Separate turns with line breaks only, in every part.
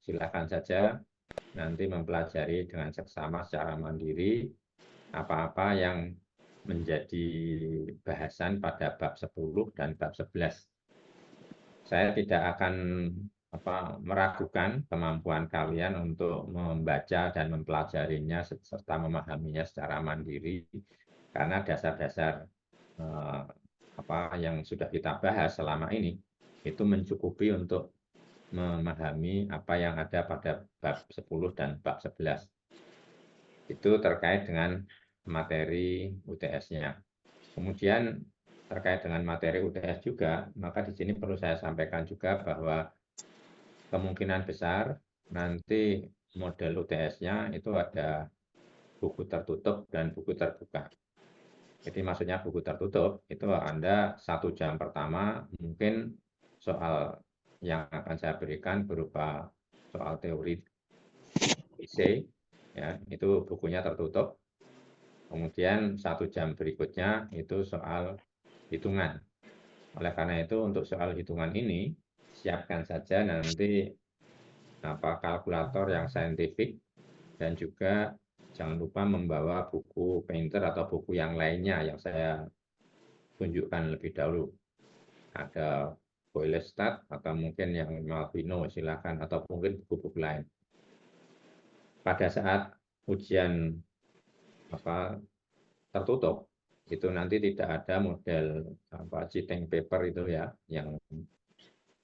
silakan saja nanti mempelajari dengan seksama secara mandiri apa-apa yang menjadi bahasan pada bab 10 dan bab 11. Saya tidak akan meragukan kemampuan kalian untuk membaca dan mempelajarinya serta memahaminya secara mandiri, karena dasar-dasar yang sudah kita bahas selama ini itu mencukupi untuk memahami apa yang ada pada bab 10 dan bab 11. Itu terkait dengan materi UTS-nya. Kemudian terkait dengan materi UTS juga, maka di sini perlu saya sampaikan juga bahwa kemungkinan besar nanti model UTS-nya itu ada buku tertutup dan buku terbuka. Jadi maksudnya buku tertutup itu Anda 1 jam pertama mungkin soal yang akan saya berikan berupa soal teori IC, ya, itu bukunya tertutup. Kemudian 1 jam berikutnya itu soal hitungan. Oleh karena itu untuk soal hitungan ini siapkan saja nanti kalkulator yang saintifik dan juga jangan lupa membawa buku painter atau buku yang lainnya yang saya tunjukkan lebih dahulu. Ada Boylestad atau mungkin yang Malvino silakan atau mungkin buku-buku lain. Pada saat ujian tertutup itu nanti tidak ada model cheating paper itu ya yang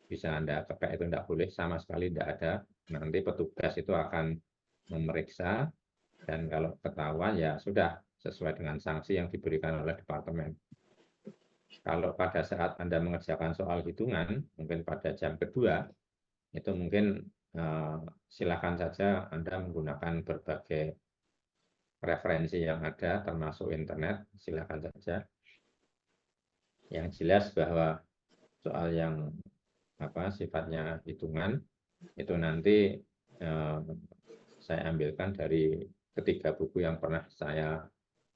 bisa Anda pakai, itu tidak boleh, sama sekali tidak ada. Nanti petugas itu akan memeriksa dan kalau ketahuan ya sudah sesuai dengan sanksi yang diberikan oleh departemen. Kalau pada saat Anda mengerjakan soal hitungan, mungkin pada jam kedua, itu mungkin silakan saja Anda menggunakan berbagai referensi yang ada, termasuk internet, silakan saja. Yang jelas bahwa soal yang sifatnya hitungan, itu nanti saya ambilkan dari ketiga buku yang pernah saya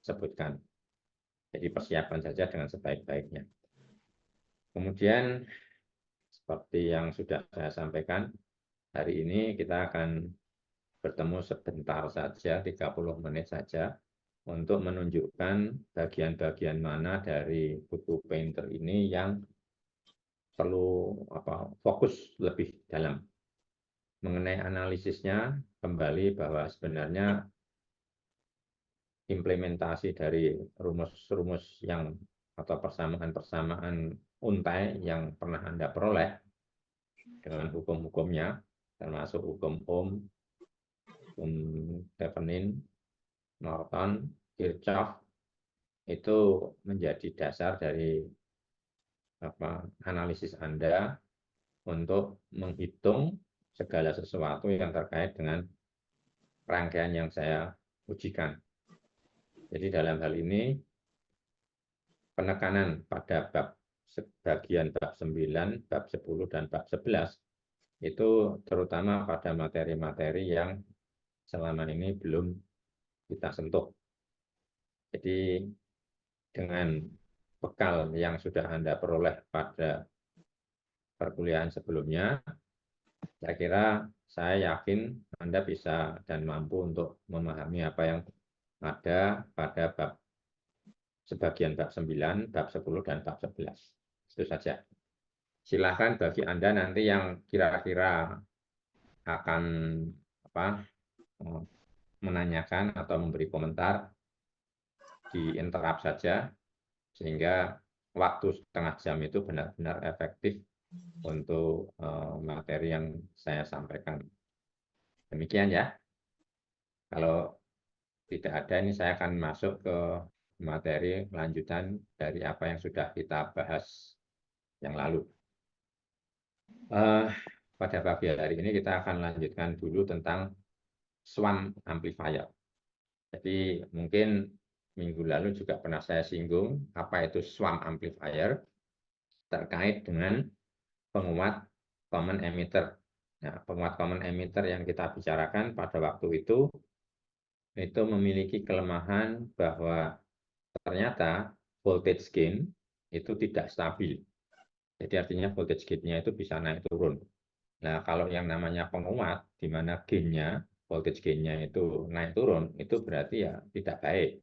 sebutkan. Jadi persiapan saja dengan sebaik-baiknya. Kemudian seperti yang sudah saya sampaikan, hari ini kita akan bertemu sebentar saja, 30 menit saja, untuk menunjukkan bagian-bagian mana dari buku painter ini yang perlu fokus lebih dalam. Mengenai analisisnya, kembali bahwa sebenarnya implementasi dari rumus-rumus yang atau persamaan-persamaan untai yang pernah Anda peroleh dengan hukum-hukumnya, termasuk hukum Ohm, hukum Thevenin, Norton, Kirchhoff, itu menjadi dasar dari analisis Anda untuk menghitung segala sesuatu yang terkait dengan rangkaian yang saya ujikan. Jadi dalam hal ini penekanan pada bagian bab 9, bab 10, dan bab 11 itu terutama pada materi-materi yang selama ini belum kita sentuh. Jadi dengan bekal yang sudah Anda peroleh pada perkuliahan sebelumnya, saya kira saya yakin Anda bisa dan mampu untuk memahami apa yang ada pada sebagian bab 9, bab 10, dan bab 11. Itu saja. Silakan bagi Anda nanti yang kira-kira akan menanyakan atau memberi komentar, diinterrupt saja, sehingga waktu setengah jam itu benar-benar efektif untuk materi yang saya sampaikan. Demikian ya. Kalau tidak ada, ini saya akan masuk ke materi lanjutan dari apa yang sudah kita bahas yang lalu. Pada pagi hari ini kita akan lanjutkan dulu tentang swamp amplifier. Jadi mungkin minggu lalu juga pernah saya singgung apa itu swamp amplifier terkait dengan penguat common emitter. Nah, penguat common emitter yang kita bicarakan pada waktu itu memiliki kelemahan bahwa ternyata voltage gain itu tidak stabil. Jadi artinya voltage gain-nya itu bisa naik turun. Nah, kalau yang namanya penguat, di mana gain-nya, voltage gain-nya itu naik turun, itu berarti ya tidak baik.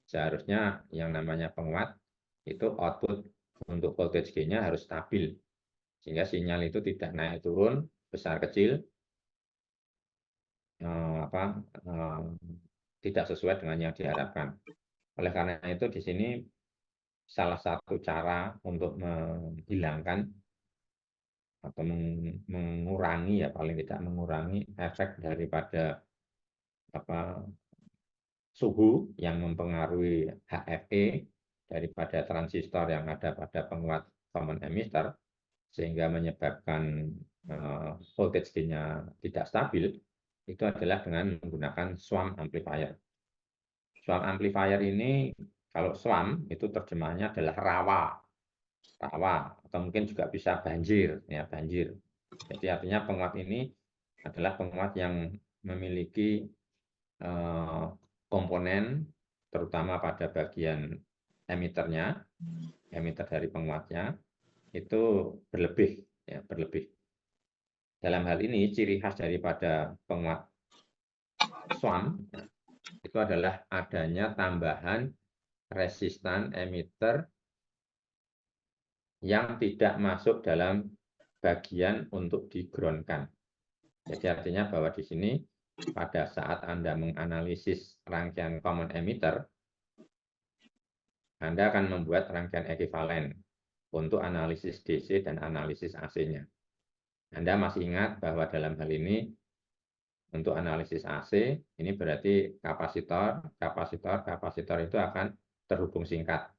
Seharusnya yang namanya penguat, itu output untuk voltage gain-nya harus stabil. Sehingga sinyal itu tidak naik turun, besar kecil, tidak sesuai dengan yang diharapkan. Oleh karena itu, di sini salah satu cara untuk menghilangkan atau mengurangi, ya paling tidak mengurangi efek daripada suhu yang mempengaruhi HFE daripada transistor yang ada pada penguat common emitter sehingga menyebabkan voltage gain-nya tidak stabil, itu adalah dengan menggunakan swamp amplifier. Swamp amplifier ini, kalau swamp itu terjemahannya adalah rawa, atau mungkin juga bisa banjir, ya banjir. Jadi artinya penguat ini adalah penguat yang memiliki komponen, terutama pada bagian emiternya, emiter dari penguatnya, itu berlebih, ya berlebih. Dalam hal ini, ciri khas daripada penguat swamp itu adalah adanya tambahan resistan emiter yang tidak masuk dalam bagian untuk di-ground-kan. Jadi artinya bahwa di sini pada saat Anda menganalisis rangkaian common emitter, Anda akan membuat rangkaian ekuivalen untuk analisis DC dan analisis AC-nya. Anda masih ingat bahwa dalam hal ini untuk analisis AC, ini berarti kapasitor itu akan terhubung singkat.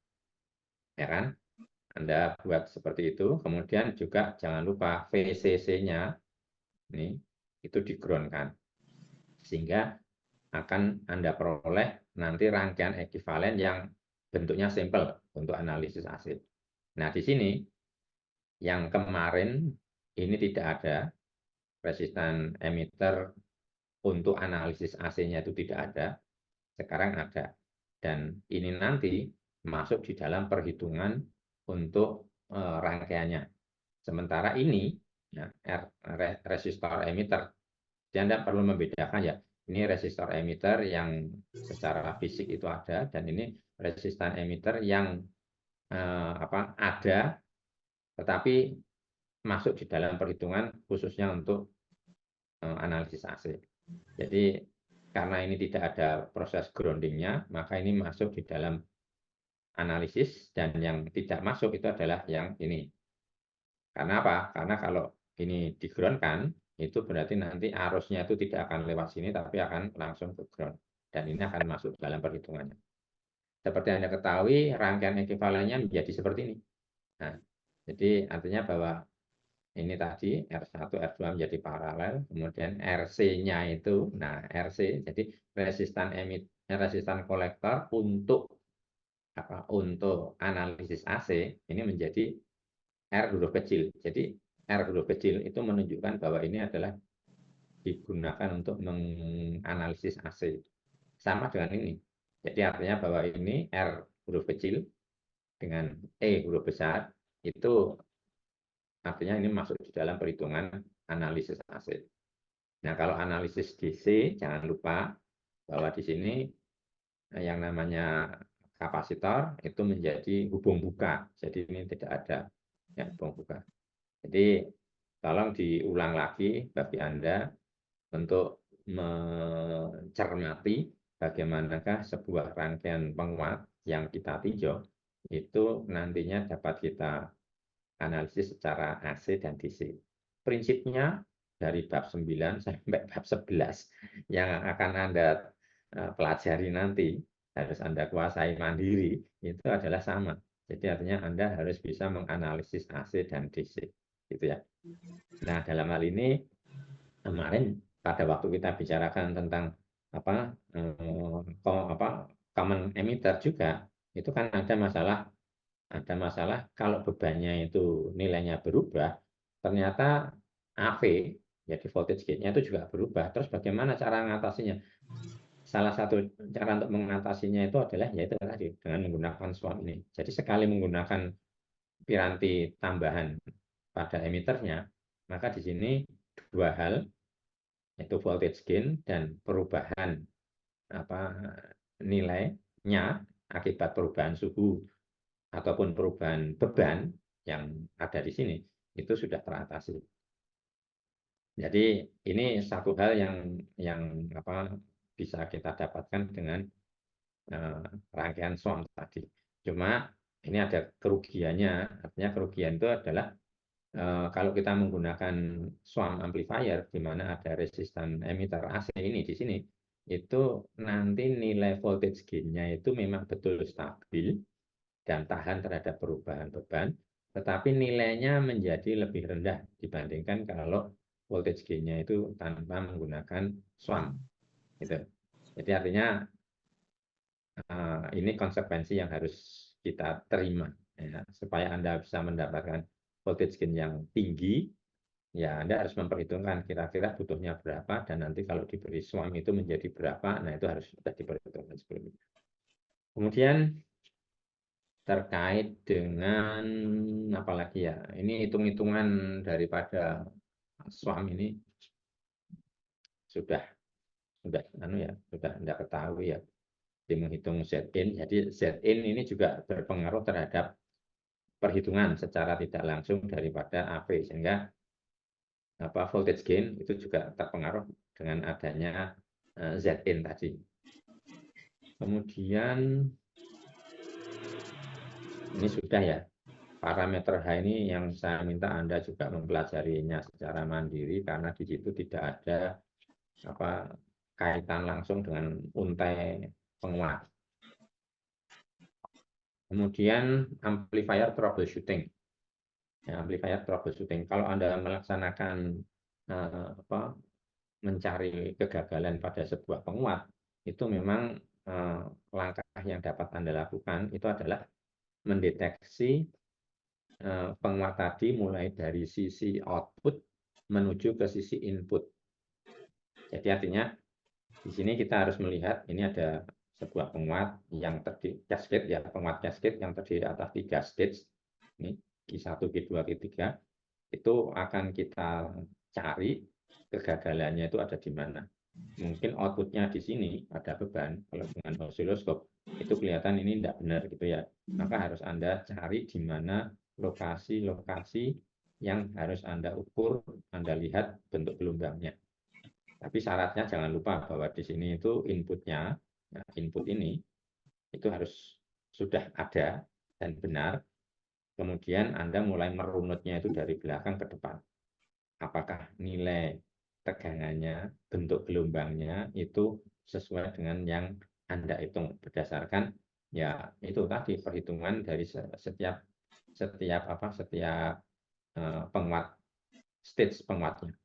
Ya kan? Anda buat seperti itu, kemudian juga jangan lupa VCC-nya ini itu di-ground-kan. Sehingga akan Anda peroleh nanti rangkaian ekuivalen yang bentuknya simple untuk analisis AC. Nah, di sini yang kemarin ini tidak ada resistan emitter untuk analisis AC-nya itu tidak ada, sekarang ada. Dan ini nanti masuk di dalam perhitungan untuk rangkaiannya. Sementara ini ya, resistor emitter. Jadi Anda perlu membedakan ya, ini resistor emitter yang secara fisik itu ada, dan ini resistan emitter yang ada, tetapi masuk di dalam perhitungan khususnya untuk analisis AC. Jadi karena ini tidak ada proses groundingnya, maka ini masuk di dalam analisis, dan yang tidak masuk itu adalah yang ini. Karena apa? Karena kalau ini di ground kan, itu berarti nanti arusnya itu tidak akan lewat sini, tapi akan langsung ke ground. Dan ini akan masuk dalam perhitungannya. Seperti Anda ketahui, rangkaian ekuivalennya menjadi seperti ini. Nah, jadi artinya bahwa ini tadi R1, R2 menjadi paralel, kemudian RC-nya itu, nah RC, jadi resistan kolektor untuk untuk analisis AC ini menjadi R huruf kecil. Jadi R huruf kecil itu menunjukkan bahwa ini adalah digunakan untuk menganalisis AC. Sama dengan ini. Jadi artinya bahwa ini R huruf kecil dengan E huruf besar, itu artinya ini masuk di dalam perhitungan analisis AC. Nah, kalau analisis DC, jangan lupa bahwa di sini yang namanya kapasitor itu menjadi hubung buka. Jadi ini tidak ada ya, hubung buka. Jadi tolong diulang lagi bagi Anda untuk mencermati bagaimanakah sebuah rangkaian penguat yang kita tinjau itu nantinya dapat kita analisis secara AC dan DC. Prinsipnya dari bab 9 sampai bab 11 yang akan Anda pelajari nanti, harus Anda kuasai mandiri, itu adalah sama. Jadi artinya Anda harus bisa menganalisis AC dan DC. Gitu ya. Nah, dalam hal ini kemarin pada waktu kita bicarakan tentang common emitter juga, itu kan ada masalah kalau bebannya itu nilainya berubah, ternyata AV, jadi voltage gain-nya itu juga berubah. Terus bagaimana cara mengatasinya? Salah satu cara untuk mengatasinya itu adalah yaitu tadi dengan menggunakan swamp ini. Jadi sekali menggunakan piranti tambahan pada emiternya, Maka di sini dua hal, yaitu voltage gain dan perubahan nilainya akibat perubahan suhu ataupun perubahan beban yang ada di sini itu sudah teratasi. Jadi ini satu hal yang bisa kita dapatkan dengan rangkaian SWAM tadi. Cuma ini ada kerugiannya, artinya kerugian itu adalah kalau kita menggunakan SWAM amplifier di mana ada resistan emitter AC ini di sini, itu nanti nilai voltage gain-nya itu memang betul stabil dan tahan terhadap perubahan beban, tetapi nilainya menjadi lebih rendah dibandingkan kalau voltage gain-nya itu tanpa menggunakan SWAM. Gitu. Jadi artinya ini konsekuensi yang harus kita terima ya, supaya Anda bisa mendapatkan voltage gain yang tinggi. Ya, Anda harus memperhitungkan kira-kira butuhnya berapa dan nanti kalau diberi SWAM itu menjadi berapa. Nah, itu harus sudah diperhitungkan sebelumnya. Kemudian terkait dengan apalagi ya, ini hitung-hitungan daripada SWAM ini sudah Anda ketahui ya, di menghitung Zin. Jadi Zin ini juga berpengaruh terhadap perhitungan secara tidak langsung daripada AP, sehingga voltage gain itu juga terpengaruh dengan adanya Zin tadi. Kemudian ini sudah ya, parameter H ini yang saya minta Anda juga mempelajarinya secara mandiri karena di situ tidak ada kaitan langsung dengan untai penguat. Kemudian amplifier troubleshooting. Ya, amplifier troubleshooting. Kalau Anda melaksanakan mencari kegagalan pada sebuah penguat, itu memang langkah yang dapat Anda lakukan itu adalah mendeteksi penguat tadi mulai dari sisi output menuju ke sisi input. Jadi artinya di sini kita harus melihat ini ada sebuah penguat yang terdiri cascade ya, penguat cascade yang terdiri atas 3 stage. Ini Q1, Q2, Q3 itu akan kita cari kegagalannya itu ada di mana. Mungkin outputnya di sini ada beban, kalau dengan osiloskop itu kelihatan ini tidak benar gitu ya. Maka harus Anda cari di mana lokasi-lokasi yang harus Anda ukur, Anda lihat bentuk gelombangnya. Tapi syaratnya jangan lupa bahwa di sini itu inputnya, input ini itu harus sudah ada dan benar. Kemudian Anda mulai merunutnya itu dari belakang ke depan. Apakah nilai tegangannya, bentuk gelombangnya itu sesuai dengan yang Anda hitung berdasarkan ya itu tadi perhitungan dari setiap penguat, stage penguatnya.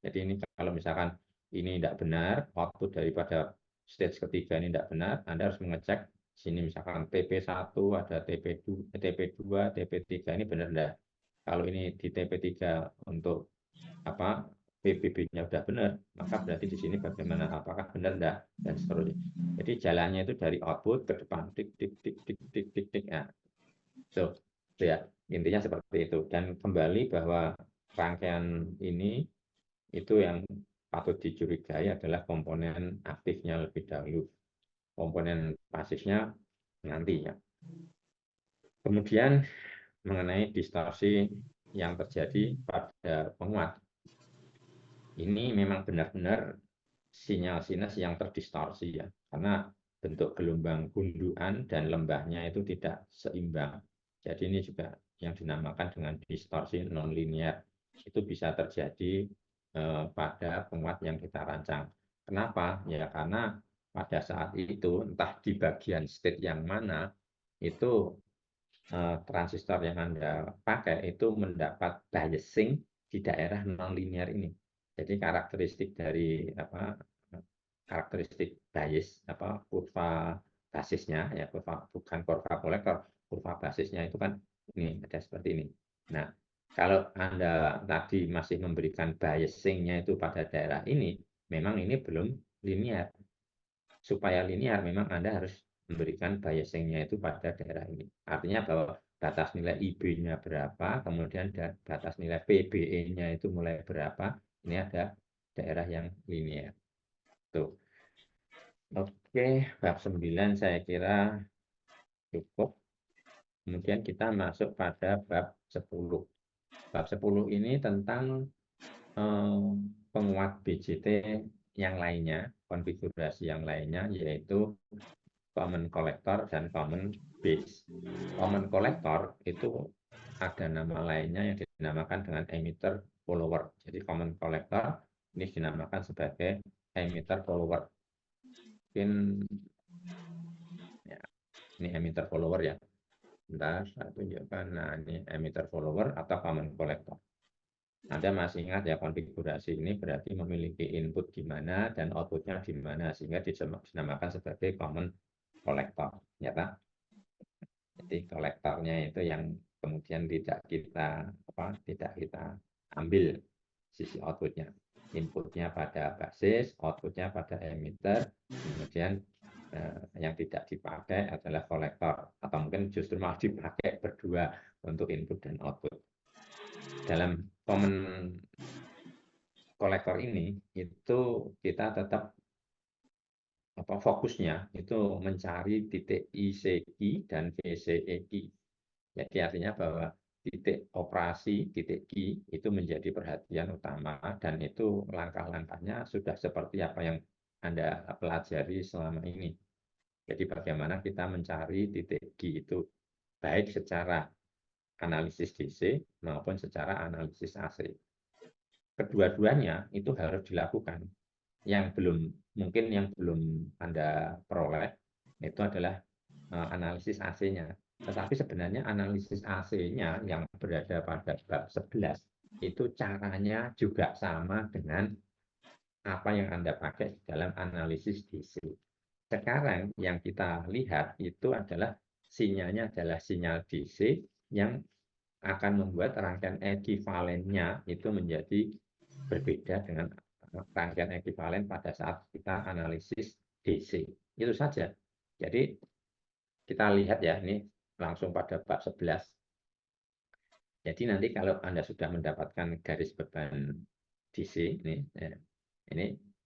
Jadi ini kalau misalkan ini tidak benar, output daripada stage ketiga ini tidak benar, Anda harus mengecek sini misalkan TP1 ada TP2, TP3 ini benar enggak. Kalau ini di TP3 untuk PBB-nya sudah benar, maka berarti di sini bagaimana, apakah benar enggak, dan seterusnya. Jadi jalannya itu dari output ke depan, tik tik tik tik tik tik tik. Nah, so, ya intinya seperti itu. Dan kembali bahwa rangkaian ini itu yang patut dicurigai adalah komponen aktifnya lebih dahulu, komponen pasifnya nanti ya. Kemudian mengenai distorsi yang terjadi pada penguat, ini memang benar-benar sinyal-sinyal yang terdistorsi ya, karena bentuk gelombang gundukan dan lembahnya itu tidak seimbang. Jadi ini juga yang dinamakan dengan distorsi non-linear. Itu bisa terjadi pada penguat yang kita rancang. Kenapa? Ya karena pada saat itu entah di bagian state yang mana itu transistor yang Anda pakai itu mendapat biasing di daerah non-linear ini. Jadi karakteristik dari karakteristik bias kurva basisnya ya, bukan kurva kolektor, kurva basisnya itu kan ini ada seperti ini. Nah, kalau Anda tadi masih memberikan biasing-nya itu pada daerah ini, memang ini belum linear. Supaya linear, memang Anda harus memberikan biasing-nya itu pada daerah ini. Artinya bahwa batas nilai IB-nya berapa, kemudian batas nilai PBE-nya itu mulai berapa. Ini ada daerah yang linear. Tuh. Oke, bab 9 saya kira cukup. Kemudian kita masuk pada bab 10. Bab 10 ini tentang penguat BJT yang lainnya, konfigurasi yang lainnya, yaitu common collector dan common base. Common collector itu ada nama lainnya yang dinamakan dengan emitter follower. Jadi common collector ini dinamakan sebagai emitter follower. Mungkin ya, ini emitter follower ya. Bentar, saya tunjukkan. Nah, ini emitter follower atau common collector. Anda masih ingat ya, konfigurasi ini berarti memiliki input di mana dan outputnya di mana, sehingga dinamakan sebagai common collector, ya Pak? Jadi kolektornya itu yang kemudian tidak kita ambil sisi outputnya, inputnya pada basis, outputnya pada emitter, kemudian yang tidak dipakai adalah kolektor, atau mungkin justru malah dipakai berdua untuk input dan output. Dalam common kolektor ini itu kita tetap fokusnya itu mencari titik ICQ dan VCEQ. Jadi artinya bahwa titik operasi, titik Q itu menjadi perhatian utama, dan itu langkah-langkahnya sudah seperti apa yang Anda pelajari selama ini. Jadi bagaimana kita mencari titik Q itu baik secara analisis DC maupun secara analisis AC. Kedua-duanya itu harus dilakukan. Mungkin yang belum Anda peroleh itu adalah analisis AC-nya. Tetapi sebenarnya analisis AC-nya yang berada pada bab 11 itu caranya juga sama dengan apa yang Anda pakai dalam analisis DC. Sekarang yang kita lihat itu adalah sinyalnya adalah sinyal DC yang akan membuat rangkaian ekuivalennya itu menjadi berbeda dengan rangkaian ekuivalen pada saat kita analisis DC. Itu saja. Jadi kita lihat ya, ini langsung pada bab 11. Jadi nanti kalau Anda sudah mendapatkan garis beban DC, ini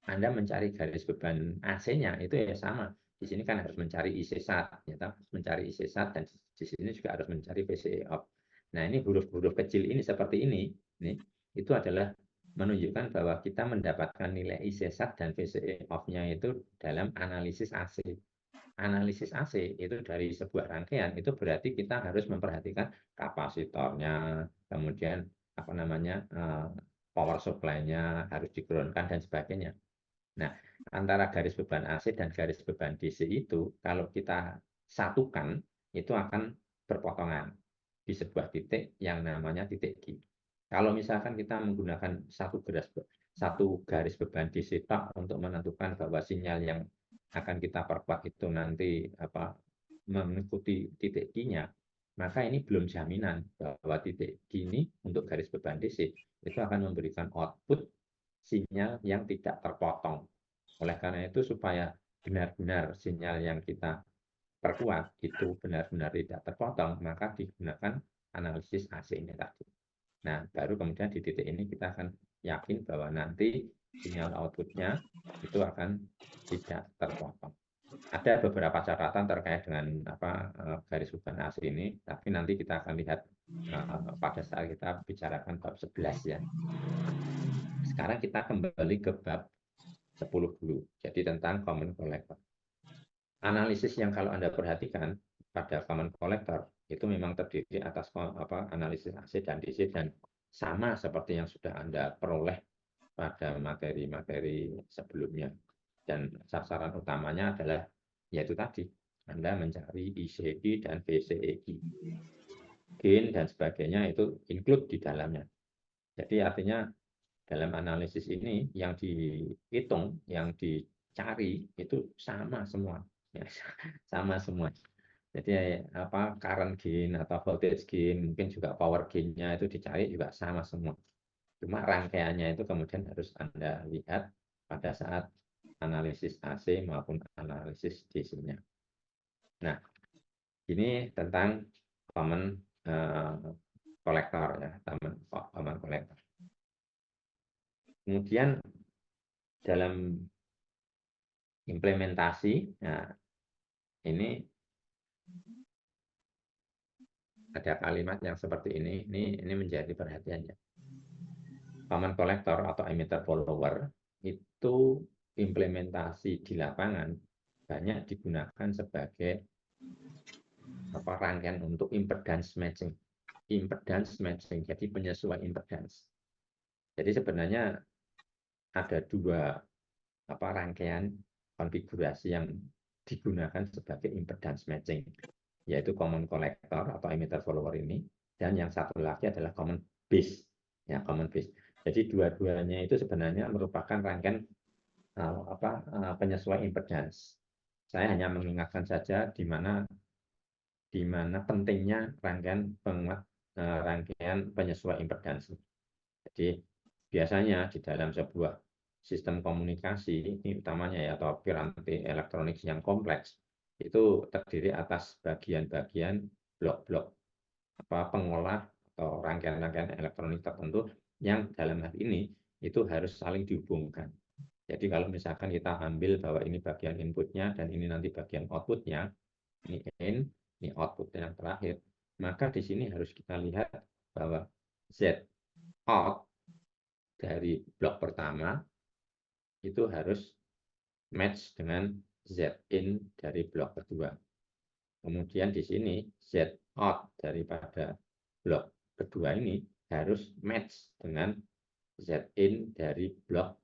Anda mencari garis beban AC-nya itu ya sama. Di sini kan harus mencari IC-SAT, ya, mencari IC-SAT, dan di sini juga harus mencari VCE off. Nah, ini huruf-huruf kecil ini seperti ini itu adalah menunjukkan bahwa kita mendapatkan nilai IC-SAT dan VCE off-nya itu dalam analisis AC. Analisis AC itu dari sebuah rangkaian itu berarti kita harus memperhatikan kapasitornya, kemudian power supply-nya harus di-ground-kan dan sebagainya. Nah, antara garis beban AC dan garis beban DC itu kalau kita satukan itu akan berpotongan di sebuah titik yang namanya titik Q. Kalau misalkan kita menggunakan satu garis beban DC tok untuk menentukan bahwa sinyal yang akan kita perkuat itu nanti mengikuti titik Q-nya, maka ini belum jaminan bahwa titik Q ini untuk garis beban DC itu akan memberikan output sinyal yang tidak terpotong. Oleh karena itu, supaya benar-benar sinyal yang kita perkuat itu benar-benar tidak terpotong, maka digunakan analisis AC ini tadi. Nah, baru kemudian di titik ini kita akan yakin bahwa nanti sinyal outputnya itu akan tidak terpotong. Ada beberapa catatan terkait dengan garis beban AC ini, tapi nanti kita akan lihat pada saat kita bicarakan bab 11 ya. Sekarang kita kembali ke bab 10 dulu. Jadi tentang common collector. Analisis yang kalau Anda perhatikan pada common collector itu memang terdiri atas analisis AC dan DC, dan sama seperti yang sudah Anda peroleh pada materi-materi sebelumnya. Dan sasaran utamanya adalah yaitu tadi, Anda mencari ICQ dan VCEQ. Gain dan sebagainya itu include di dalamnya. Jadi artinya dalam analisis ini yang dihitung, yang dicari itu sama semua. Ya, sama semua. Jadi current gain atau voltage gain, mungkin juga power gain-nya itu dicari juga sama semua. Cuma rangkaiannya itu kemudian harus Anda lihat pada saat analisis AC maupun analisis DC-nya. Nah, ini tentang common kolektor ya, common kolektor. Kemudian dalam implementasi, nah ini ada kalimat yang seperti ini menjadi perhatiannya. Common collector atau emitter follower itu implementasi di lapangan banyak digunakan sebagai rangkaian untuk impedance matching. Impedance matching, jadi penyesuaian impedance. Jadi sebenarnya ada dua rangkaian konfigurasi yang digunakan sebagai impedance matching, yaitu common collector atau emitter follower ini, dan yang satu lagi adalah common base. Ya, common base. Jadi dua-duanya itu sebenarnya merupakan rangkaian penyesuaian impedance. Saya hanya mengingatkan saja di mana pentingnya rangkaian penyesuaian impedance. Jadi biasanya di dalam sebuah sistem komunikasi, ini utamanya ya, atau piranti elektronik yang kompleks, itu terdiri atas bagian-bagian blok-blok pengolah atau rangkaian-rangkaian elektronik tertentu yang dalam hal ini itu harus saling dihubungkan. Jadi kalau misalkan kita ambil bahwa ini bagian inputnya dan ini nanti bagian outputnya, ini in, ini output yang terakhir, maka di sini harus kita lihat bahwa Z out dari blok pertama itu harus match dengan Z in dari blok kedua. Kemudian di sini Z out daripada blok kedua ini harus match dengan Z in dari blok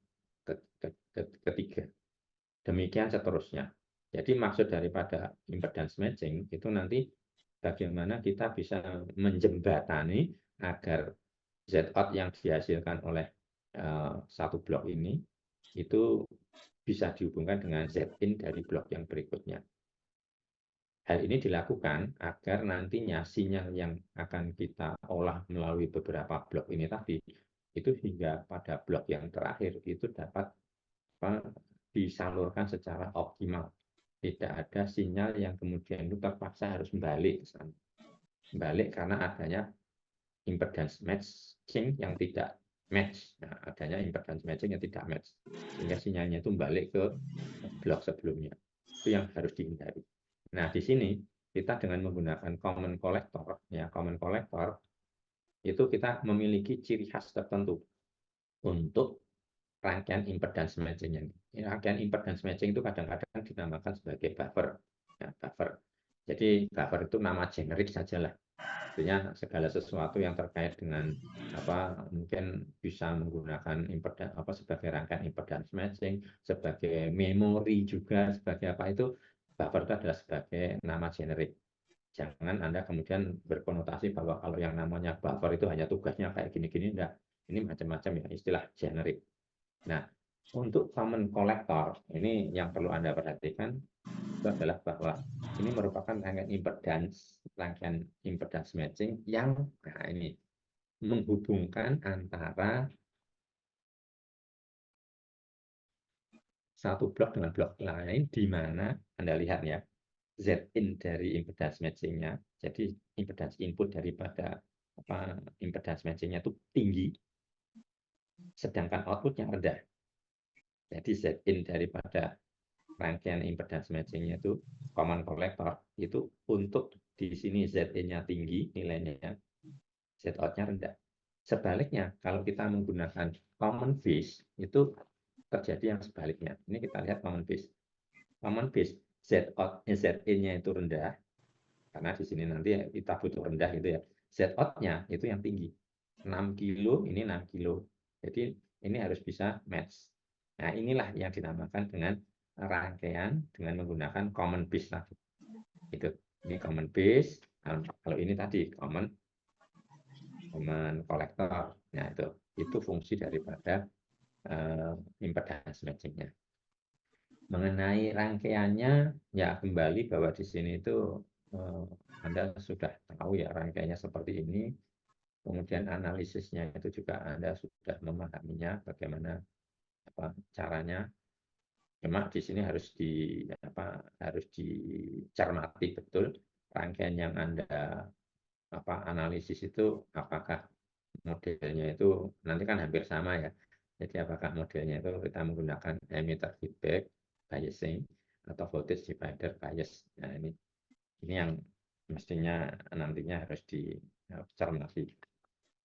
ketiga. Demikian seterusnya. Jadi maksud daripada impedance matching itu nanti bagaimana kita bisa menjembatani agar Z out yang dihasilkan oleh satu blok ini itu bisa dihubungkan dengan Z in dari blok yang berikutnya. Hal ini dilakukan agar nantinya sinyal yang akan kita olah melalui beberapa blok ini tadi, itu hingga pada blok yang terakhir itu dapat disalurkan secara optimal. Tidak ada sinyal yang kemudian itu terpaksa harus balik ke sana. Balik karena adanya impedance matching yang tidak match. Nah, adanya impedance matching yang tidak match. Sehingga sinyalnya itu balik ke blok sebelumnya. Itu yang harus dihindari. Nah, di sini kita dengan menggunakan common collector, ya, common collector itu kita memiliki ciri khas tertentu untuk rangkaian impedance matching ini. Rangkaian impedance matching itu kadang-kadang dinamakan sebagai buffer. Ya, buffer. Jadi buffer itu nama generik sajalah. Artinya segala sesuatu yang terkait dengan mungkin bisa menggunakan impedance sebagai rangkaian impedance matching, sebagai memori juga, sebagai itu buffer itu adalah sebagai nama generik. Jangan Anda kemudian berkonotasi bahwa kalau yang namanya buffer itu hanya tugasnya kayak gini-gini, enggak. Ini macam-macam ya istilah generik. Nah, untuk common collector, ini yang perlu Anda perhatikan itu adalah bahwa ini merupakan rangkaian impedance matching yang ini menghubungkan antara satu blok dengan blok lain, di mana Anda lihat ya, Z in dari impedance matching-nya, jadi impedance input daripada impedance matching-nya itu tinggi, sedangkan outputnya rendah. Jadi Z in daripada rangkaian impedance matching-nya itu common collector itu untuk di sini Z in-nya tinggi nilainya, Z out-nya rendah. Sebaliknya kalau kita menggunakan common base itu terjadi yang sebaliknya. Ini kita lihat common base. Common base Z out Z in-nya itu rendah karena di sini nanti kita butuh rendah itu ya. Z out-nya itu yang tinggi. 6 kilo ini 6 kilo. Jadi ini harus bisa match. Nah, inilah yang dinamakan dengan rangkaian dengan menggunakan common base tadi. Itu. Ini common base. Kalau ini tadi common collector. Nah, itu fungsi daripada impedance matching-nya. Mengenai rangkaiannya, ya kembali bahwa di sini itu Anda sudah tahu ya rangkaiannya seperti ini. Kemudian analisisnya itu juga Anda sudah memahaminya bagaimana caranya. Cuma di sini harus dicermati betul rangkaian yang Anda analisis itu apakah modelnya itu nanti kan hampir sama ya. Jadi apakah modelnya itu kita menggunakan emitter feedback biasing atau voltage divider bias. Nah, ini yang mestinya nantinya harus dicermati.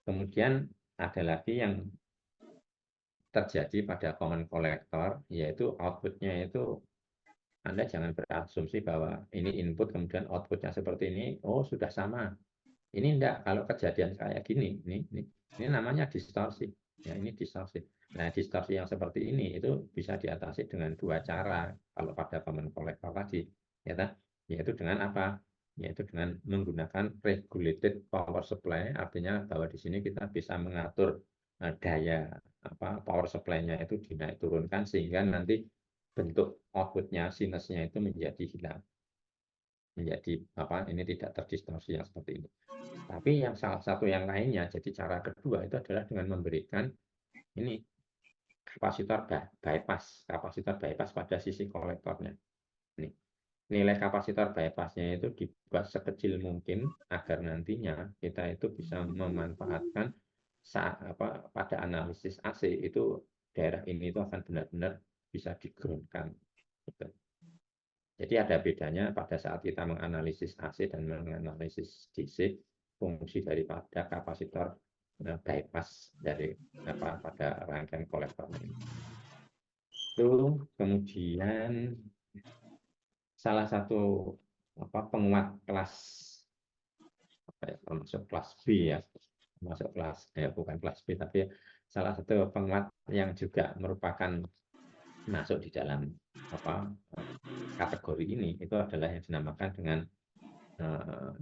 Kemudian ada lagi yang terjadi pada common collector, yaitu outputnya itu Anda jangan berasumsi bahwa ini input kemudian outputnya seperti ini, oh sudah sama. Ini enggak, kalau kejadian kayak gini, ini namanya distorsi. Ya, ini distorsi. Nah, distorsi yang seperti ini itu bisa diatasi dengan dua cara kalau pada common collector tadi, ya, yaitu dengan apa? Yaitu dengan menggunakan regulated power supply, artinya bahwa di sini kita bisa mengatur daya power supply-nya itu dinaik turunkan sehingga nanti bentuk outputnya sinusnya itu menjadi hilang, menjadi ini tidak terdistorsi yang seperti ini. Tapi yang salah satu yang lainnya, jadi cara kedua itu adalah dengan memberikan ini kapasitor bypass pada sisi kolektornya. Ini nilai kapasitor bypassnya itu dibuat sekecil mungkin agar nantinya kita itu bisa memanfaatkan saat pada analisis AC itu daerah ini itu akan benar-benar bisa digroundkan. Jadi ada bedanya pada saat kita menganalisis AC dan menganalisis DC, fungsi daripada kapasitor bypass dari pada rangkaian kolektor ini. Itu kemudian salah satu penguat kelas termasuk kelas B ya, termasuk kelas bukan kelas B tapi salah satu penguat yang juga merupakan masuk di dalam kategori ini itu adalah yang dinamakan dengan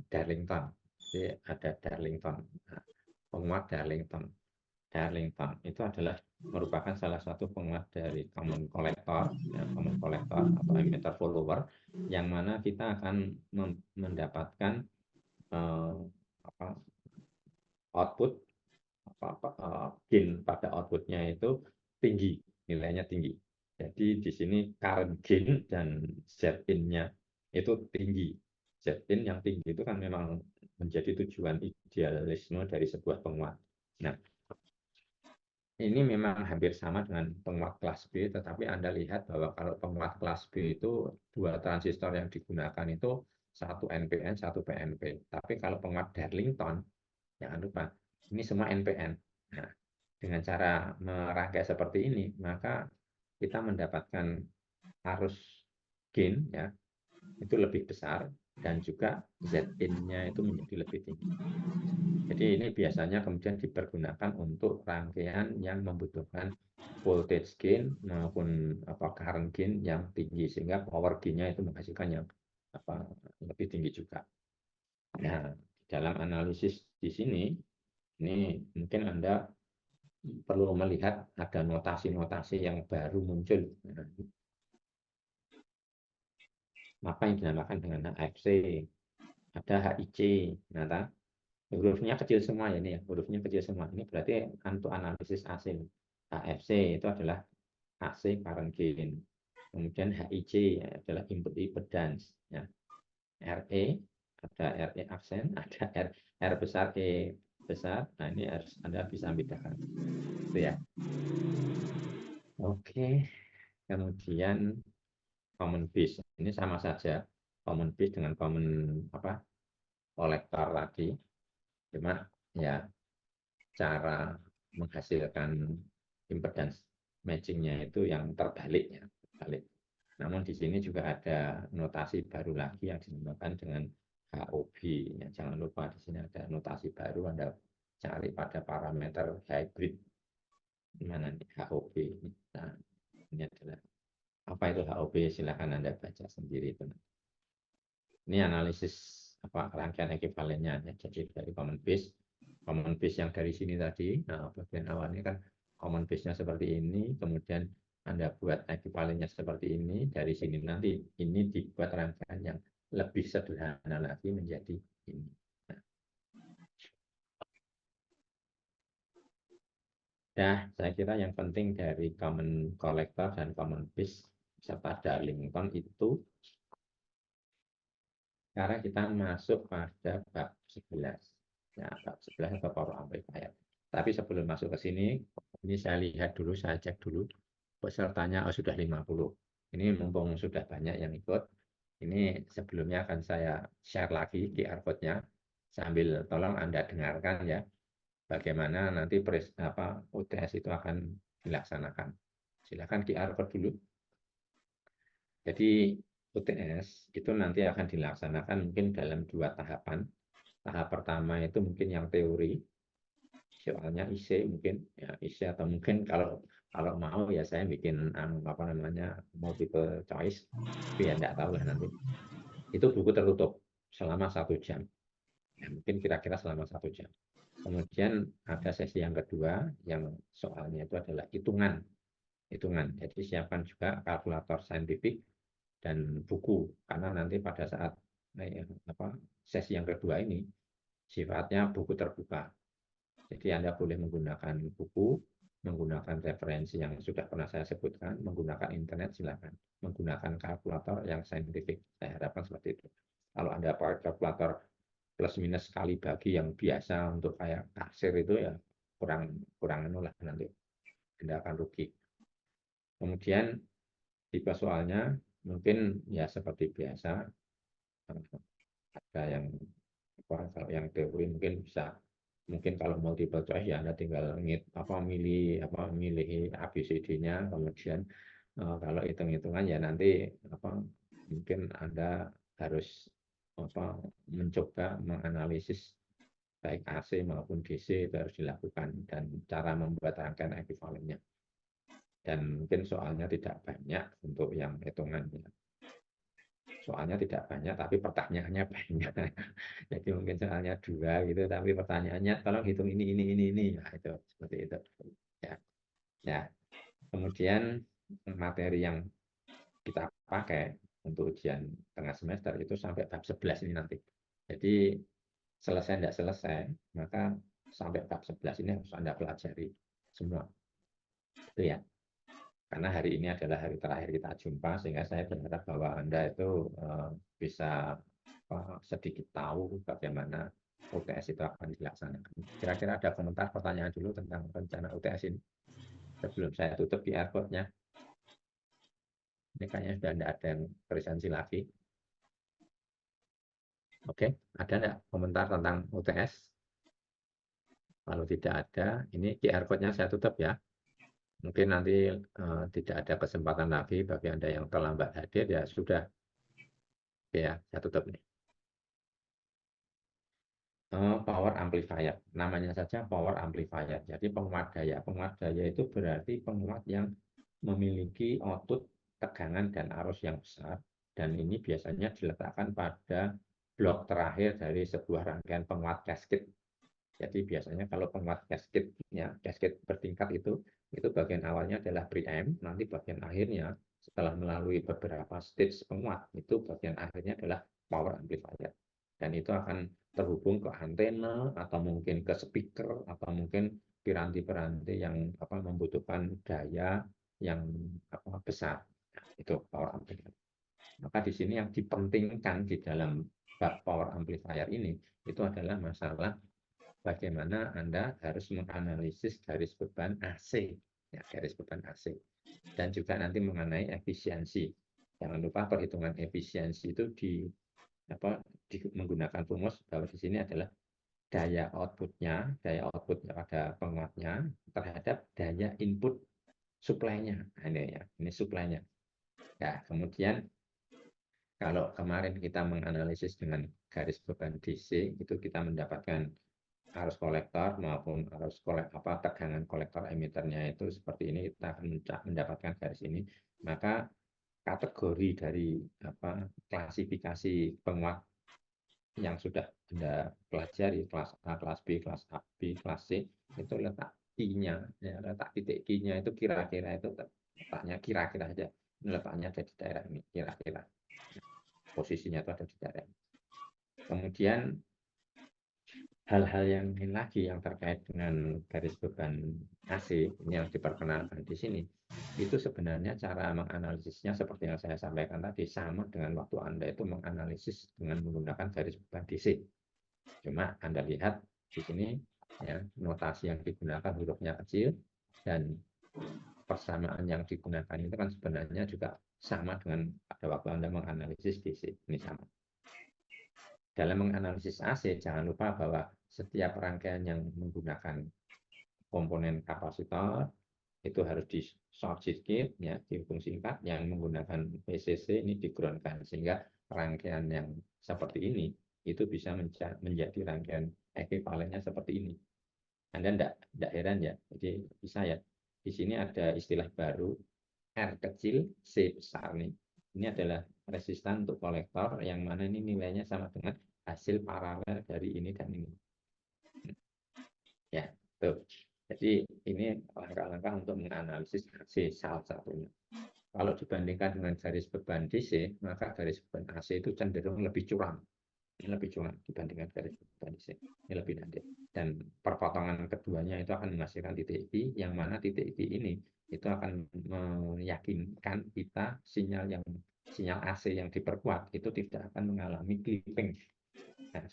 Darlington. Jadi ada Darlington, penguat Darlington. Darlington itu adalah merupakan salah satu penguat dari common collector, common collector atau emitter follower, yang mana kita akan mendapatkan output gain pada outputnya itu tinggi, nilainya tinggi. Jadi di sini current gain dan Z-in-nya itu tinggi. Z-in yang tinggi itu kan memang menjadi tujuan idealisme dari sebuah penguat. Nah, ini memang hampir sama dengan penguat kelas B, tetapi Anda lihat bahwa kalau penguat kelas B itu dua transistor yang digunakan itu satu NPN, satu PNP. Tapi kalau penguat Darlington, jangan lupa, ini semua NPN. Nah, dengan cara merangkai seperti ini, maka kita mendapatkan arus gain ya itu lebih besar dan juga Z-in-nya itu menjadi lebih tinggi. Jadi ini biasanya kemudian dipergunakan untuk rangkaian yang membutuhkan voltage gain maupun current gain yang tinggi sehingga power gain-nya itu menghasilkan yang lebih tinggi juga. Nah, dalam analisis di sini ini mungkin Anda perlu melihat ada notasi-notasi yang baru muncul. Maka yang dinamakan dengan HFC, ada HIC. Nah, hurufnya kecil semua ya, ini ya, hurufnya kecil semua. Ini berarti untuk analisis AC. HFC itu adalah AC current gain. Kemudian HIC adalah input impedance. Ya. RE, ada RE aksen, ada R besar, E besar. Nah, ini harus Anda bisa bedakan. Itu ya. Oke. Kemudian common base. Ini sama saja common base dengan common kolektor tadi. Cuma ya cara menghasilkan impedance matchingnya itu yang terbalik ya, terbalik. Namun di sini juga ada notasi baru lagi yang dinamakan dengan HOB. Ya, jangan lupa di sini ada notasi baru, Anda cari pada parameter hybrid. Di mana nih HOB? Nah, ini adalah apa itu HOB? Silakan Anda baca sendiri itu. Ini analisis rangkaian ekuivalennya ya. Jadi dari common base yang dari sini tadi. Nah, bagian awalnya kan common base-nya seperti ini, kemudian Anda buat ekuivalennya seperti ini, dari sini nanti ini dibuat rangkaian yang lebih sederhana lagi menjadi ini. Nah, saya kira yang penting dari common collector dan common base serta Darlington itu sekarang kita masuk pada bab 11. Ya, bab 11 atau power amplifier. Tapi sebelum masuk ke sini, ini saya lihat dulu, saya cek dulu. Pesertanya sudah 50. Ini mumpung sudah banyak yang ikut. Ini sebelumnya akan saya share lagi QR code-nya. Sambil tolong Anda dengarkan ya, bagaimana nanti UTS itu akan dilaksanakan. Silakan QR code dulu. Jadi UTS itu nanti akan dilaksanakan mungkin dalam 2 tahapan. Tahap pertama itu mungkin yang teori, soalnya IC mungkin ya IC, atau mungkin kalau mau ya saya bikin multiple choice, tapi ya enggak tahu lah nanti. Itu buku tertutup selama 1 jam. Ya, mungkin kira-kira selama 1 jam. Kemudian ada sesi yang kedua yang soalnya itu adalah hitungan. Jadi siapkan juga kalkulator saintifik dan buku, karena nanti pada saat sesi yang kedua ini sifatnya buku terbuka. Jadi Anda boleh menggunakan buku, menggunakan referensi yang sudah pernah saya sebutkan, menggunakan internet silakan, menggunakan kalkulator yang saintifik. Saya harapkan seperti itu. Kalau Anda pakai kalkulator plus minus kali bagi yang biasa untuk kayak kasir itu ya kurang lah, nanti Anda akan rugi. Kemudian tipe soalnya mungkin ya seperti biasa, ada yang kalau yang teori mungkin kalau multiple choice ya Anda tinggal milih ABCD-nya, kemudian kalau hitung-hitungan ya nanti mungkin Anda harus mencoba menganalisis baik AC maupun DC, itu harus dilakukan, dan cara membuat rangkaian ekuivalennya. Dan mungkin soalnya tidak banyak untuk yang hitungannya. Soalnya tidak banyak, tapi pertanyaannya banyak. Jadi mungkin soalnya 2 gitu, tapi pertanyaannya tolong hitung ini. Nah, itu seperti itu. Ya. Kemudian materi yang kita pakai untuk ujian tengah semester itu sampai bab 11 ini nanti. Jadi selesai tidak selesai, maka sampai bab 11 ini harus Anda pelajari semua. Itu ya. Karena hari ini adalah hari terakhir kita jumpa, sehingga saya berharap bahwa Anda itu bisa sedikit tahu bagaimana UTS itu akan dilaksanakan. Kira-kira ada komentar, pertanyaan dulu tentang rencana UTS ini sebelum saya tutup QR code-nya. Ini kayaknya sudah tidak ada yang presensi lagi. Oke, ada enggak komentar tentang UTS? Kalau tidak ada, ini QR code-nya saya tutup ya. Mungkin nanti tidak ada kesempatan lagi bagi Anda yang terlambat hadir, ya sudah. Oke ya, saya tutup nih. Power amplifier, namanya saja power amplifier. Jadi penguat daya. Penguat daya itu berarti penguat yang memiliki output tegangan dan arus yang besar, dan ini biasanya diletakkan pada blok terakhir dari sebuah rangkaian penguat cascade. Jadi biasanya kalau penguat cascade bertingkat itu bagian awalnya adalah preamp, nanti bagian akhirnya setelah melalui beberapa stage penguat, itu bagian akhirnya adalah power amplifier. Dan itu akan terhubung ke antena, atau mungkin ke speaker, atau mungkin piranti-piranti yang membutuhkan daya yang besar. Itu power amplifier. Maka di sini yang dipentingkan di dalam bab power amplifier ini itu adalah masalah bagaimana Anda harus menganalisis garis beban AC, ya, garis beban AC, dan juga nanti mengenai efisiensi. Jangan lupa perhitungan efisiensi itu menggunakan rumus bahwa di sini adalah daya outputnya pada penguatnya terhadap daya input supply-nya. Ini supply-nya. Ya, kemudian kalau kemarin kita menganalisis dengan garis beban DC, itu kita mendapatkan arus kolektor maupun tegangan kolektor emiternya itu seperti ini, kita akan mendapatkan garis ini. Maka kategori dari klasifikasi penguat yang sudah Anda pelajari, kelas A, kelas B, kelas A, B, kelas C, itu letak I-nya, ya, letak titik I-nya itu kira-kira itu letaknya kira-kira aja, letaknya ada di daerah ini, kira-kira posisinya itu ada di daerah ini. Kemudian hal-hal yang lain lagi yang terkait dengan garis beban AC ini yang diperkenalkan di sini, itu sebenarnya cara menganalisisnya seperti yang saya sampaikan tadi, sama dengan waktu Anda itu menganalisis dengan menggunakan garis beban DC. Cuma Anda lihat Di sini ya, notasi yang digunakan hurufnya kecil, dan persamaan yang digunakan itu kan sebenarnya juga sama dengan pada waktu Anda menganalisis DC. Ini sama. Dalam menganalisis AC, jangan lupa bahwa setiap rangkaian yang menggunakan komponen kapasitor itu harus di short circuit, ya, dihitung singkat. Yang menggunakan PCC ini di-groundkan, sehingga rangkaian yang seperti ini itu bisa menjadi rangkaian ekuivalennya seperti ini. Anda tidak heran ya, jadi bisa ya. Di sini ada istilah baru, R kecil, C besar nih. Ini adalah resistan untuk kolektor yang mana ini nilainya sama dengan hasil paralel dari ini dan ini. Ya, tuh. Jadi ini langkah-langkah untuk menganalisis AC salah satunya. Kalau dibandingkan dengan garis beban DC, maka garis beban AC itu cenderung lebih curam. Ini lebih curam dibandingkan garis beban DC. Ini lebih nanti. Dan perpotongan keduanya itu akan menghasilkan titik I, yang mana titik I ini itu akan meyakinkan kita sinyal AC yang diperkuat itu tidak akan mengalami clipping. Nah,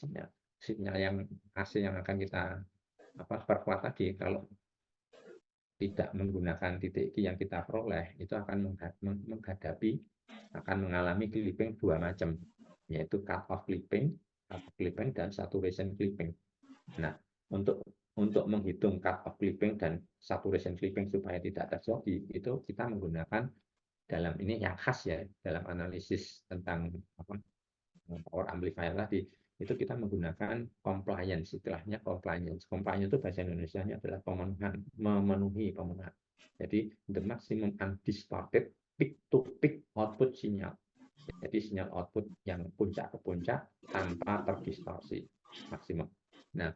sinyal yang AC yang akan kita perkuat tadi, kalau tidak menggunakan titik I yang kita peroleh, itu akan mengalami clipping dua macam, yaitu cut off clipping dan saturation clipping. Nah, untuk menghitung cut off clipping dan saturation clipping supaya tidak terjadi, itu kita menggunakan dalam ini yang khas ya, dalam analisis tentang power amplifier tadi, itu kita menggunakan compliance, istilahnya compliance. Compliance itu bahasa Indonesianya adalah memenuhi pemenuhan. Jadi the maximum undistorted peak to peak output sinyal. Jadi sinyal output yang puncak ke puncak tanpa terdistorsi maksimum. Nah,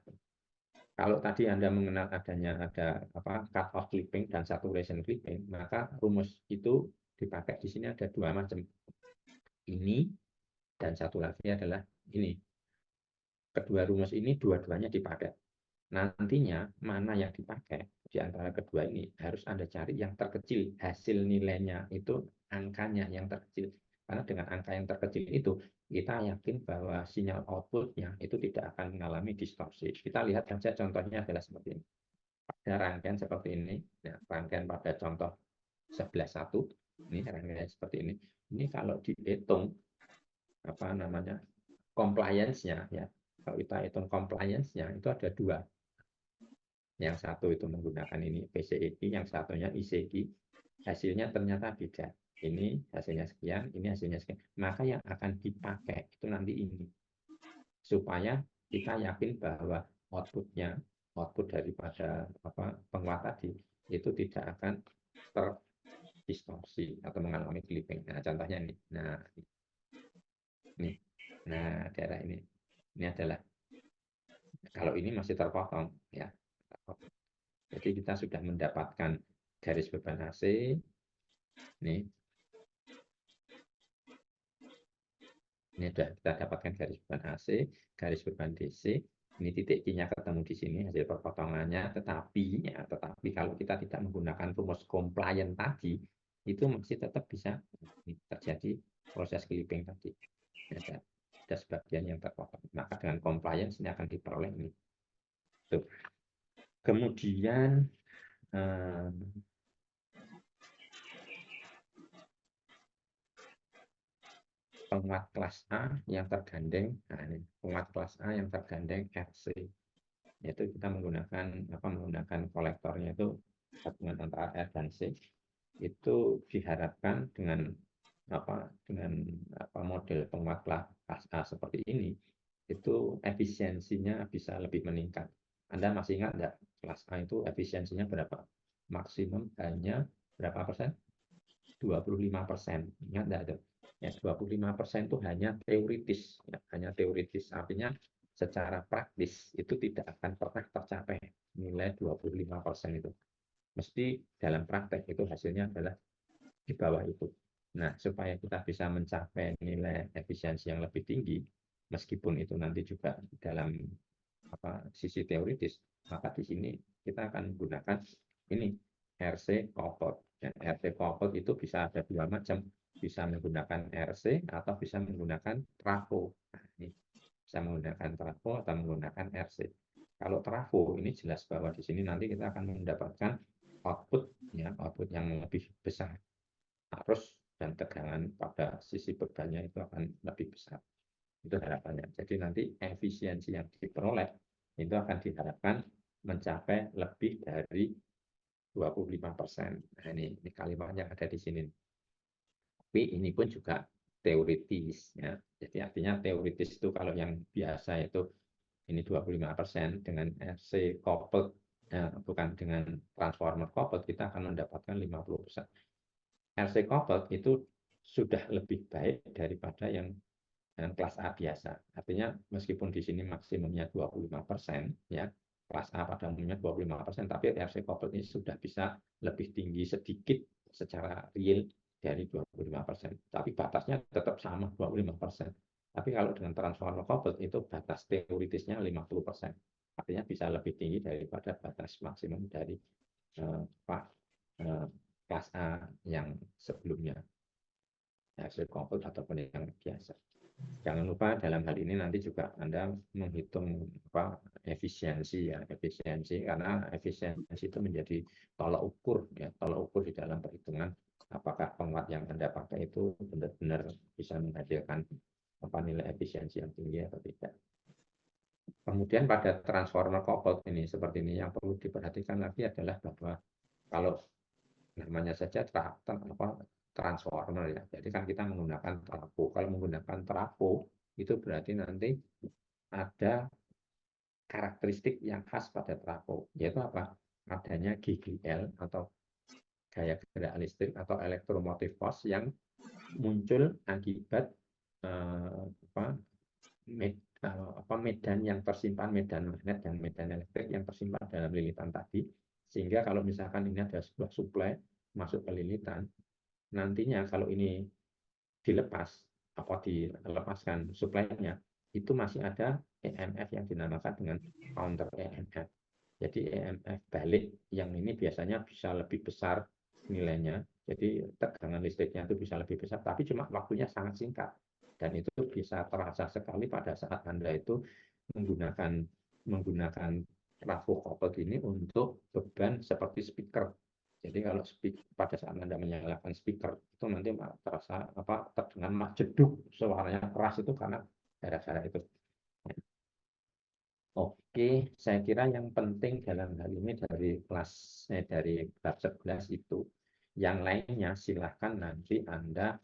kalau tadi Anda mengenal ada cut off clipping dan saturation clipping, maka rumus itu dipakai di sini ada dua macam. Ini dan satu lagi adalah ini. Kedua rumus ini dua-duanya dipakai. Nantinya mana yang dipakai di antara kedua ini harus Anda cari yang terkecil. Hasil nilainya itu angkanya yang terkecil. Karena dengan angka yang terkecil itu kita yakin bahwa sinyal outputnya itu tidak akan mengalami distorsi. Kita lihat saja contohnya adalah seperti ini. Pada rangkaian seperti ini, nah, rangkaian pada contoh 11.1, ini rangkaian seperti ini. Ini kalau dihitung compliance-nya ya. Kalau kita hitung compliance-nya itu ada dua. Yang satu itu menggunakan ini PCED, yang satunya ICD. Hasilnya ternyata beda. Ini hasilnya sekian, ini hasilnya sekian. Maka yang akan dipakai itu nanti ini. Supaya kita yakin bahwa output daripada penguat tadi itu tidak akan terdistorsi atau mengalami clipping. Nah, contohnya ini. Nah, ini. Nah, daerah ini. Ini adalah, kalau ini masih terpotong ya. Jadi kita sudah mendapatkan garis beban AC. Ini sudah kita dapatkan garis beban AC, garis beban DC. Ini titik I-nya ketemu di sini hasil perpotongannya. Tetapi kalau kita tidak menggunakan rumus compliant tadi, itu masih tetap bisa terjadi proses clipping tadi. Ada sebagian yang terpotong. Maka dengan compliance ini akan diperoleh ini. Tuh. Kemudian penguat kelas A yang tergandeng, nah ini penguat kelas A yang tergandeng RC, yaitu kita menggunakan kolektornya itu gabungan antara R dan C. Itu diharapkan dengan model penguat kelas A seperti ini, itu efisiensinya bisa lebih meningkat. Anda masih ingat enggak, kelas A itu efisiensinya berapa? Maksimum hanya berapa persen? 25%. Ingat enggak itu? Ya, 25% itu hanya teoritis. Ya, hanya teoritis. Artinya secara praktis itu tidak akan pernah tercapai nilai 25% itu. Mesti dalam praktek itu hasilnya adalah di bawah itu. Nah, supaya kita bisa mencapai nilai efisiensi yang lebih tinggi, meskipun itu nanti juga dalam sisi teoritis, maka di sini kita akan menggunakan ini RC coupled. Dan RC coupled itu bisa ada dua macam, bisa menggunakan RC atau bisa menggunakan trafo. Nah, ini bisa menggunakan trafo atau menggunakan RC. Kalau trafo ini jelas bahwa di sini nanti kita akan mendapatkan output yang lebih besar. Arus dan tegangan pada sisi bebannya itu akan lebih besar. Itu harapannya. Jadi nanti efisiensi yang diperoleh itu akan diharapkan mencapai lebih dari 25%. Nah, ini kalimat yang ada di sini. Tapi ini pun juga teoritis ya. Jadi artinya teoritis itu kalau yang biasa itu ini 25% dengan RC coupled bukan dengan transformer coupled kita akan mendapatkan 50%. RC coupled itu sudah lebih baik daripada yang kelas A biasa. Artinya meskipun di sini maksimumnya 25% ya, kelas A pada umumnya 25%, tapi RC coupled ini sudah bisa lebih tinggi sedikit secara real dari 25%. Tapi batasnya tetap sama 25%. Tapi kalau dengan transformer coupled itu batas teoritisnya 50%. Artinya bisa lebih tinggi daripada batas maksimum dari kelas A yang sebelumnya. RC coupled ataupun yang biasa. Jangan lupa dalam hal ini nanti juga Anda menghitung efisiensi karena efisiensi itu menjadi tolak ukur di dalam perhitungan apakah penguat yang Anda pakai itu benar-benar bisa menghasilkan nilai efisiensi yang tinggi atau tidak. Kemudian pada transformer coupled ini seperti ini yang perlu diperhatikan lagi adalah bahwa kalau namanya saja transformer ya. Jadi kan kita menggunakan trafo. Kalau menggunakan trafo itu berarti nanti ada karakteristik yang khas pada trafo, yaitu apa? Adanya GGL atau gaya gerak listrik atau elektromotif force yang muncul akibat medan yang tersimpan, medan magnet dan medan elektrik yang tersimpan dalam lilitan tadi, sehingga kalau misalkan ini ada sebuah suplai masuk ke lilitan, nantinya kalau ini dilepaskan suplainya, itu masih ada EMF yang dinamakan dengan counter EMF. Jadi EMF balik yang ini biasanya bisa lebih besar nilainya, jadi tegangan listriknya itu bisa lebih besar, tapi cuma waktunya sangat singkat. Dan itu bisa terasa sekali pada saat Anda itu menggunakan trafo coupled ini untuk beban seperti speaker. Jadi kalau pada saat Anda menyalakan speaker itu nanti terasa terdengar jeduk, suaranya keras itu karena daerah-daerah itu. Oke, saya kira yang penting dalam hal ini dari bab 11 itu. Yang lainnya silahkan nanti Anda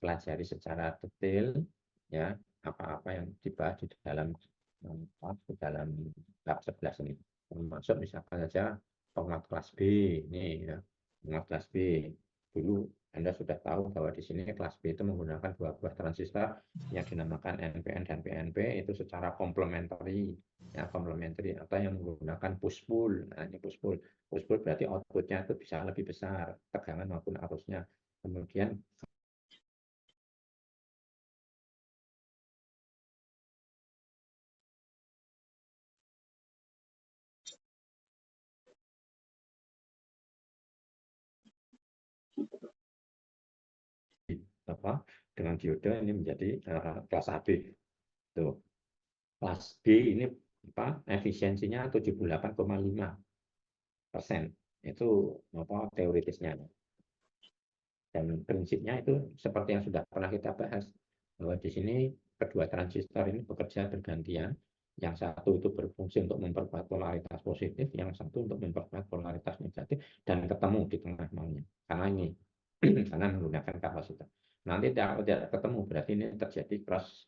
pelajari secara detail ya apa-apa yang dibahas di dalam bab 11 ini. Termasuk misalkan saja penguat kelas B ini ya. Penguat kelas B dulu Anda sudah tahu bahwa di sini kelas B itu menggunakan dua buah transistor yang dinamakan NPN dan PNP itu secara komplementari atau yang menggunakan push pull. Nah, ini push pull berarti outputnya itu bisa lebih besar tegangan maupun arusnya. Kemudian dengan diode ini menjadi kelas AB. Tuh. Kelas B ini efisiensinya 78,5%. Itu teoritisnya. Dan prinsipnya itu seperti yang sudah pernah kita bahas, bahwa di sini kedua transistor ini bekerja bergantian. Yang satu itu berfungsi untuk memperkuat polaritas positif, yang satu untuk memperkuat polaritas negatif, dan ketemu di tengah maunya. Karena ini karena menggunakan kapasitor. Nanti tidak ketemu, berarti ini terjadi cross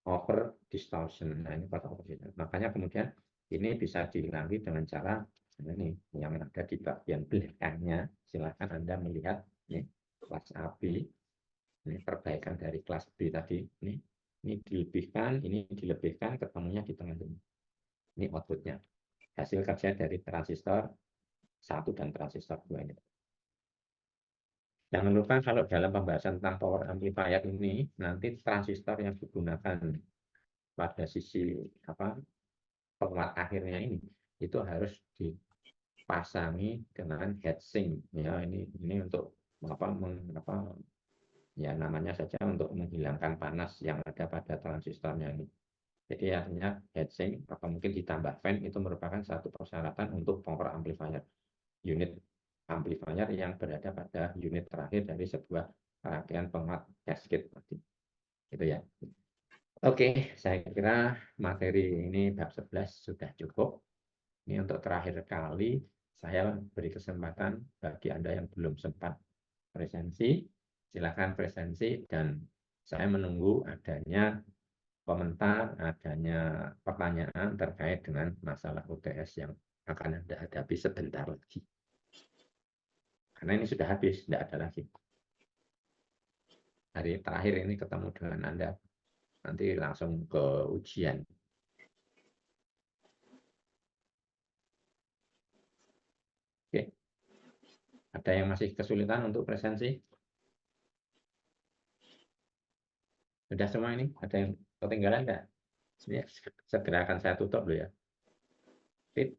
over distortion. Nah, ini cross over distortion. Makanya kemudian ini bisa dihilangi dengan cara ini yang ada di bagian belakangnya. Silakan Anda melihat ini kelas AB, ini perbaikan dari kelas B tadi. Ini dilebihkan, ketemunya di tengah ini. Ini outputnya. Hasil kerja dari transistor 1 dan transistor 2 ini. Jangan lupa kalau dalam pembahasan tentang power amplifier ini, nanti transistor yang digunakan pada sisi penguat akhirnya ini, itu harus dipasangi dengan heatsink. Ya, ini untuk ya namanya saja untuk menghilangkan panas yang ada pada transistornya ini. Jadi artinya heatsink atau mungkin ditambah fan itu merupakan satu persyaratan untuk power amplifier. Unit amplifier yang berada pada unit terakhir dari sebuah rangkaian penguat cascade tadi. Gitu ya. Oke, saya kira materi ini bab 11 sudah cukup. Ini untuk terakhir kali saya beri kesempatan bagi Anda yang belum sempat presensi, silakan presensi dan saya menunggu adanya komentar, adanya pertanyaan terkait dengan masalah UTS yang akan Anda hadapi sebentar lagi. Karena ini sudah habis, tidak ada lagi. Hari terakhir ini ketemu dengan Anda, nanti langsung ke ujian. Oke. Ada yang masih kesulitan untuk presensi? Sudah semua ini? Ada yang ketinggalan nggak? Segera akan saya tutup dulu ya. Oke.